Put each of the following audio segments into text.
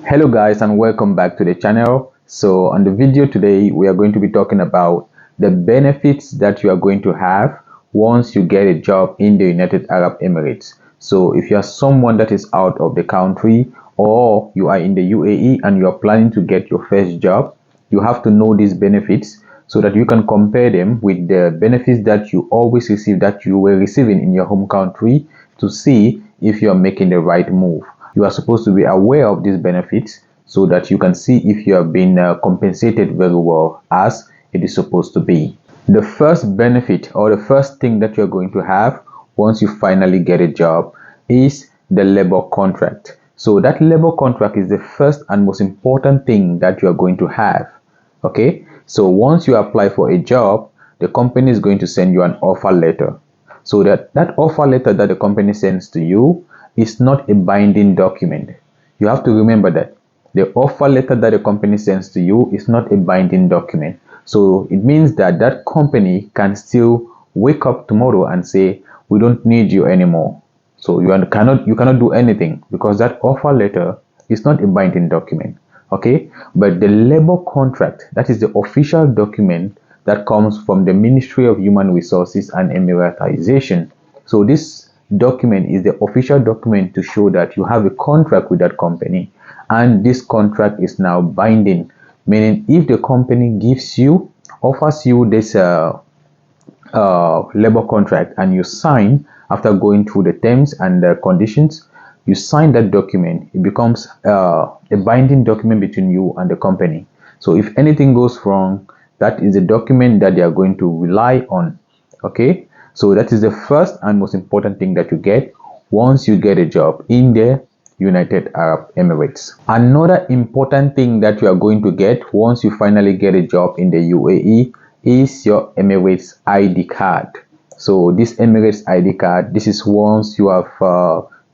Hello guys, and welcome back to the channel. So on the video today we are going to be talking about the benefits that you are going to have once you get a job in the United Arab Emirates. So if you are someone that is out of the country, or you are in the UAE and you are planning to get your first job, you have to know these benefits so that you can compare them with the benefits that you always receive, that you were receiving in your home country, to see if you are making the right move. You are supposed to be aware of these benefits so that you can see if you have been compensated very well as it is supposed to be. The first benefit, or the first thing that you're going to have once you finally get a job, is the labor contract. So that labor contract is the first and most important thing that you are going to have. Okay, so once you apply for a job, the company is going to send you an offer letter. So that offer letter that the company sends to you is not a binding document. You have to remember that the offer letter that the company sends to you is not a binding document. So it means that that company can still wake up tomorrow and say, we don't need you anymore. So you cannot do anything, because that offer letter is not a binding document. Okay, but the labor contract, that is the official document that comes from the Ministry of Human Resources and Emiratization. So this document is the official document to show that you have a contract with that company, and this contract is now binding, meaning if the company offers you this labor contract and you sign, after going through the terms and the conditions, you sign that document, it becomes a binding document between you and the company. So if anything goes wrong, that is a document that they are going to rely on. Okay, so that is the first and most important thing that you get once you get a job in the United Arab Emirates. Another important thing that you are going to get once you finally get a job in the UAE is your Emirates ID card. So this Emirates ID card, this is once you have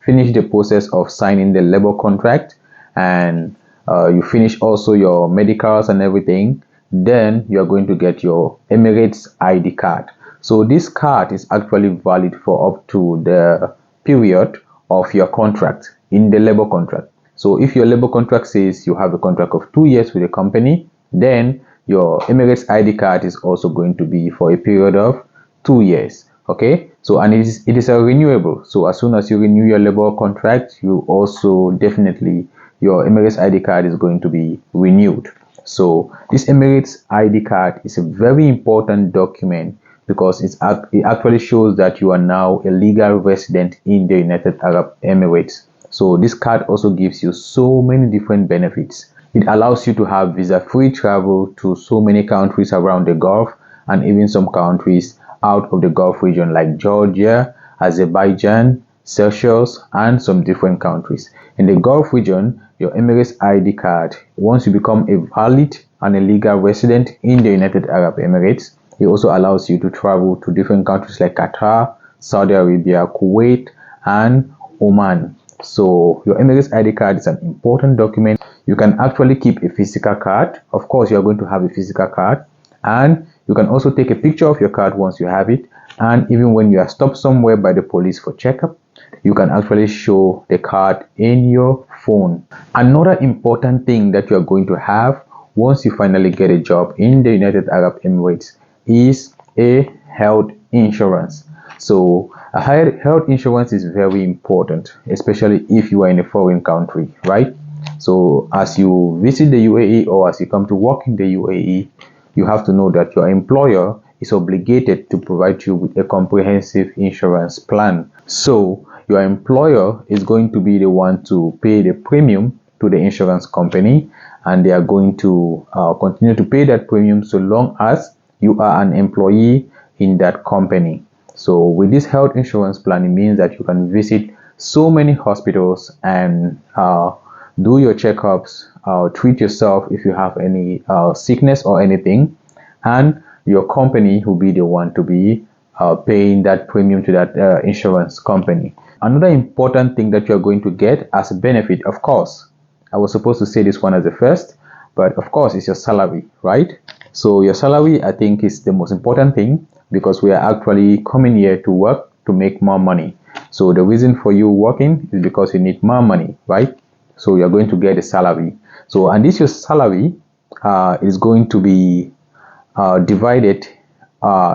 finished the process of signing the labor contract, and you finish also your medicals and everything, then you are going to get your Emirates ID card. So this card is actually valid for up to the period of your contract in the labor contract. So if your labor contract says you have a contract of 2 years with a company, then your Emirates ID card is also going to be for a period of 2 years. Okay, so and it is a renewable. So as soon as you renew your labor contract, you also definitely, your Emirates ID card is going to be renewed. So this Emirates ID card is a very important document, because it actually shows that you are now a legal resident in the United Arab Emirates. So this card also gives you so many different benefits. It allows you to have visa-free travel to so many countries around the Gulf, and even some countries out of the Gulf region like Georgia, Azerbaijan, Seychelles, and some different countries. In the Gulf region, your Emirates ID card, once you become a valid and a legal resident in the United Arab Emirates, it also allows you to travel to different countries like Qatar, Saudi Arabia, Kuwait, and Oman. So your Emirates ID card is an important document. You can actually keep a physical card. Of course, you are going to have a physical card, and you can also take a picture of your card once you have it. And even when you are stopped somewhere by the police for checkup, you can actually show the card in your phone. Another important thing that you are going to have once you finally get a job in the United Arab Emirates is a health insurance. So a health insurance is very important, especially if you are in a foreign country, right? So as you visit the UAE, or as you come to work in the UAE, you have to know that your employer is obligated to provide you with a comprehensive insurance plan. So your employer is going to be the one to pay the premium to the insurance company, and they are going to continue to pay that premium so long as you are an employee in that company. So with this health insurance plan, it means that you can visit so many hospitals and do your checkups, treat yourself if you have any sickness or anything, and your company will be the one to be paying that premium to that insurance company. Another important thing that you're going to get as a benefit, of course, I was supposed to say this one as the first, but of course, it's your salary, right? So your salary, I think, is the most important thing, because we are actually coming here to work to make more money. So the reason for you working is because you need more money, right? So you're going to get a salary. So, and this your salary is going to be divided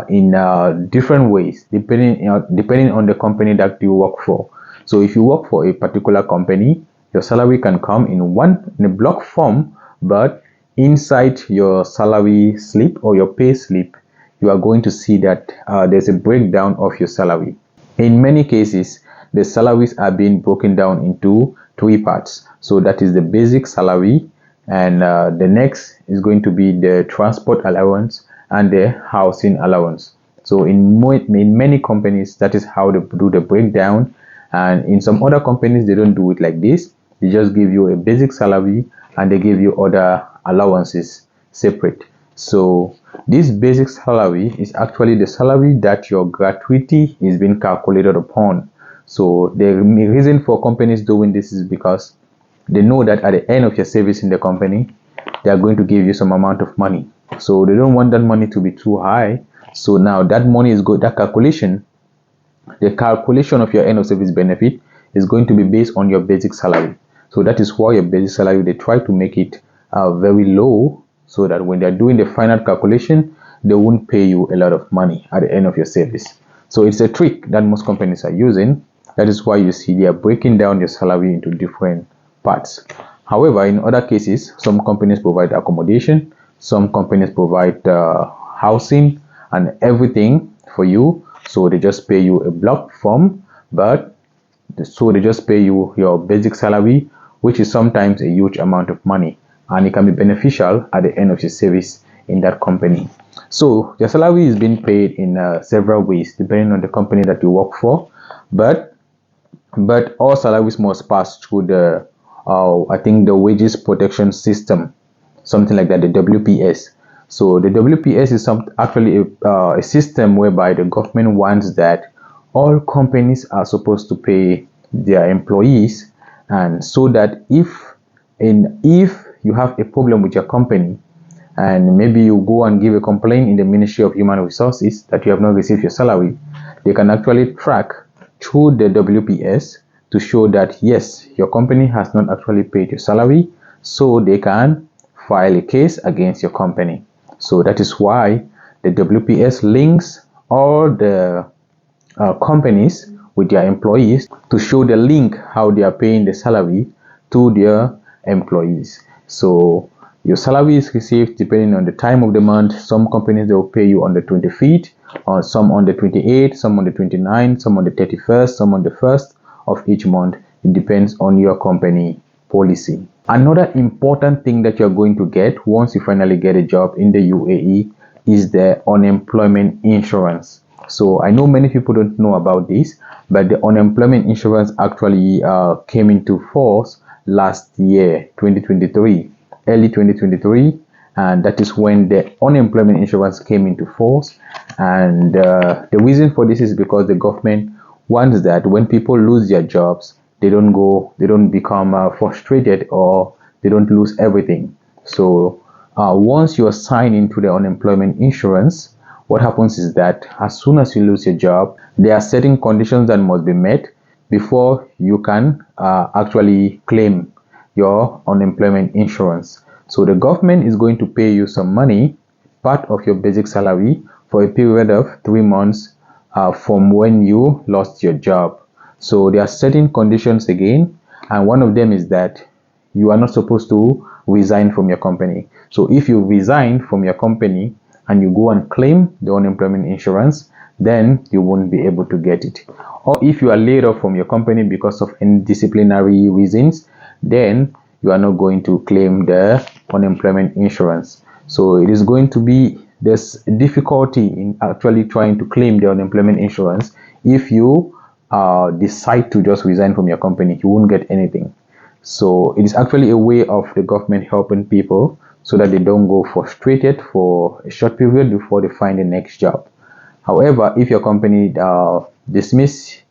in different ways depending on the company that you work for. So if you work for a particular company, your salary can come in a block form, but inside your salary slip or your pay slip, you are going to see that there's a breakdown of your salary. In many cases, the salaries are being broken down into three parts. So that is the basic salary, and the next is going to be the transport allowance and the housing allowance. So in many companies, that is how they do the breakdown, and in some other companies they don't do it like this. They just give you a basic salary and they give you other allowances separate. So this basic salary is actually the salary that your gratuity is being calculated upon. So the reason for companies doing this is because they know that at the end of your service in the company, they are going to give you some amount of money. So they don't want that money to be too high. So now that money is good. That calculation, the calculation of your end of service benefit is going to be based on your basic salary. So that is why your basic salary, they try to make it very low, so that when they're doing the final calculation, they won't pay you a lot of money at the end of your service. So it's a trick that most companies are using. That is why you see they are breaking down your salary into different parts. However, in other cases, some companies provide accommodation, some companies provide housing and everything for you. So they just pay you a block form, but so they just pay you your basic salary, which is sometimes a huge amount of money, and it can be beneficial at the end of your service in that company. So your salary is being paid in several ways depending on the company that you work for, but all salaries must pass through the I think the wages protection system, something like that, the WPS. So the WPS is actually a system whereby the government wants that all companies are supposed to pay their employees, and so that if you have a problem with your company and maybe you go and give a complaint in the Ministry of Human Resources that you have not received your salary, they can actually track through the WPS to show that yes, your company has not actually paid your salary, so they can file a case against your company. So that is why the WPS links all the companies with their employees to show the link how they are paying the salary to their employees. So your salary is received depending on the time of the month. Some companies, they will pay you on the 25th, or some on the 28th, some on the 29th, some on the 31st, some on the 1st of each month. It depends on your company policy. Another important thing that you're going to get once you finally get a job in the UAE is the unemployment insurance. So I know many people don't know about this, but the unemployment insurance actually came into force last year, 2023, early 2023, and that is when the unemployment insurance came into force. And the reason for this is because the government wants that when people lose their jobs, they don't become frustrated, or they don't lose everything. So once you are signed into the unemployment insurance, what happens is that as soon as you lose your job, there are certain conditions that must be met before you can actually claim your unemployment insurance. So the government is going to pay you some money, part of your basic salary, for a period of 3 months from when you lost your job. So there are certain conditions again, and one of them is that you are not supposed to resign from your company. So if you resign from your company and you go and claim the unemployment insurance, then you won't be able to get it. Or if you are laid off from your company because of any disciplinary reasons, then you are not going to claim the unemployment insurance. So it is going to be there's difficulty in actually trying to claim the unemployment insurance. If you decide to just resign from your company, you won't get anything. So it is actually a way of the government helping people so that they don't go frustrated for a short period before they find the next job. However, if your company dismiss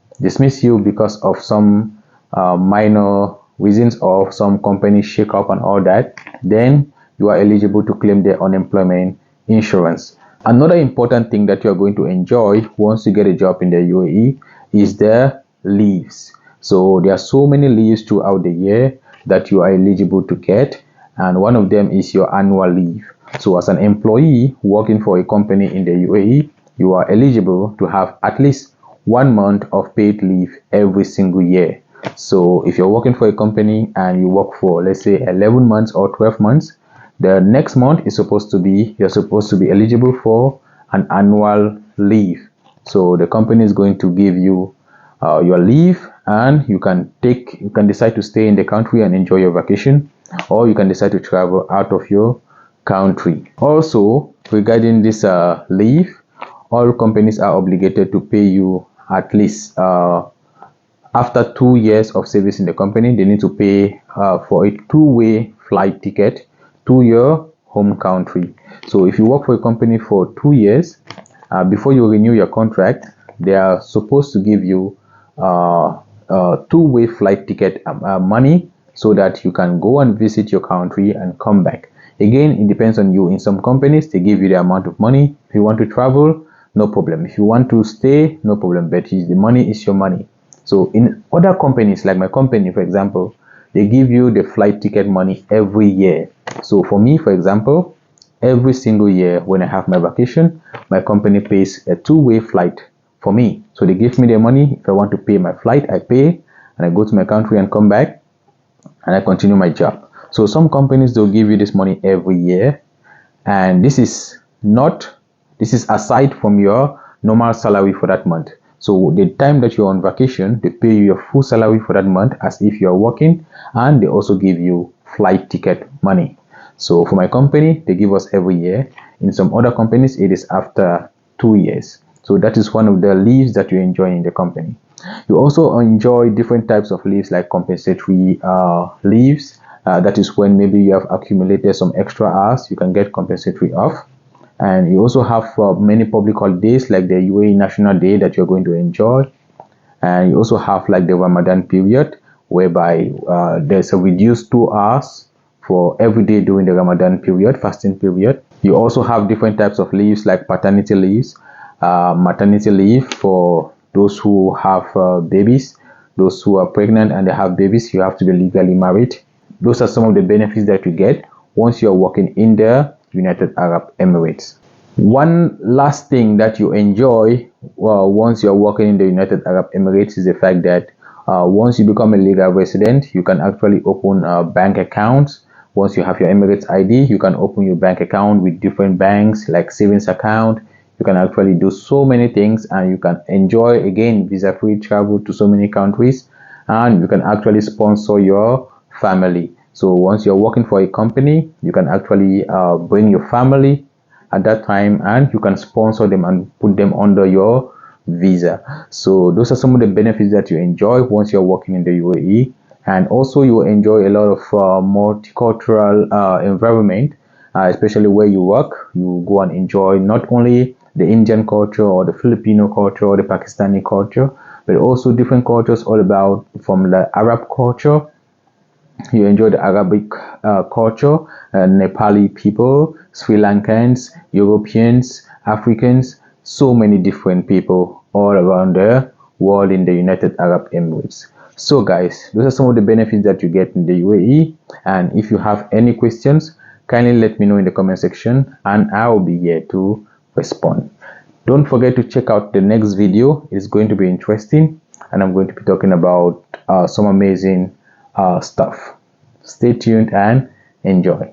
you because of some minor reasons, or some company shake up and all that, then you are eligible to claim the unemployment insurance. Another important thing that you are going to enjoy once you get a job in the UAE is the leaves. So there are so many leaves throughout the year. that you are eligible to get, and one of them is your annual leave. So as an employee working for a company in the UAE, you are eligible to have at least 1 month of paid leave every single year. So if you're working for a company and you work for, let's say, 11 months or 12 months, the next month is you're supposed to be eligible for an annual leave. So the company is going to give you your leave, and you can decide to stay in the country and enjoy your vacation, or you can decide to travel out of your country. Also, regarding this leave, all companies are obligated to pay you at least after 2 years of service in the company. They need to pay for a two-way flight ticket to your home country. So if you work for a company for 2 years, before you renew your contract, they are supposed to give you two-way flight ticket money, so that you can go and visit your country and come back. Again, it depends on you. In some companies, they give you the amount of money. If you want to travel, no problem. If you want to stay, no problem. But the money is your money. So in other companies, like my company, for example, they give you the flight ticket money every year. So for me, for example, every single year when I have my vacation, my company pays a two-way flight for me. So they give me the money. If I want to pay my flight, I pay, and I go to my country and come back, and I continue my job. So some companies, they'll give you this money every year, and this is aside from your normal salary for that month. So the time that you're on vacation, they pay you your full salary for that month as if you're working, and they also give you flight ticket money. So for my company, they give us every year. In some other companies, it is after 2 years. So that is one of the leaves that you enjoy in the company. You also enjoy different types of leaves, like compensatory leaves. That is when maybe you have accumulated some extra hours, you can get compensatory off. And you also have many public holidays, like the UAE National Day, that you're going to enjoy. And you also have like the Ramadan period, whereby there's a reduced 2 hours for every day during the Ramadan period, fasting period. You also have different types of leaves, like paternity leaves, maternity leave for those who have babies, those who are pregnant and they have babies. You have to be legally married. Those are some of the benefits that you get once you're working in the United Arab Emirates. One last thing that you enjoy once you're working in the United Arab Emirates is the fact that once you become a legal resident, you can actually open bank accounts. Once you have your Emirates ID, you can open your bank account with different banks, like savings account. You can actually do so many things, and you can enjoy, again, visa-free travel to so many countries, and you can actually sponsor your family. So once you're working for a company, you can actually bring your family at that time, and you can sponsor them and put them under your visa. So those are some of the benefits that you enjoy once you're working in the UAE. And also you will enjoy a lot of multicultural environment, especially where you work. You go and enjoy not only the Indian culture or the Filipino culture or the Pakistani culture, but also different cultures all about from the Arab culture. You enjoy the Arabic culture, Nepali people, Sri Lankans, Europeans, Africans, so many different people all around the world in the United Arab Emirates. So guys, those are some of the benefits that you get in the UAE. And if you have any questions, kindly let me know in the comment section, and I will be here to respond. Don't forget to check out the next video. It's going to be interesting, and I'm going to be talking about some amazing stuff. Stay tuned and enjoy.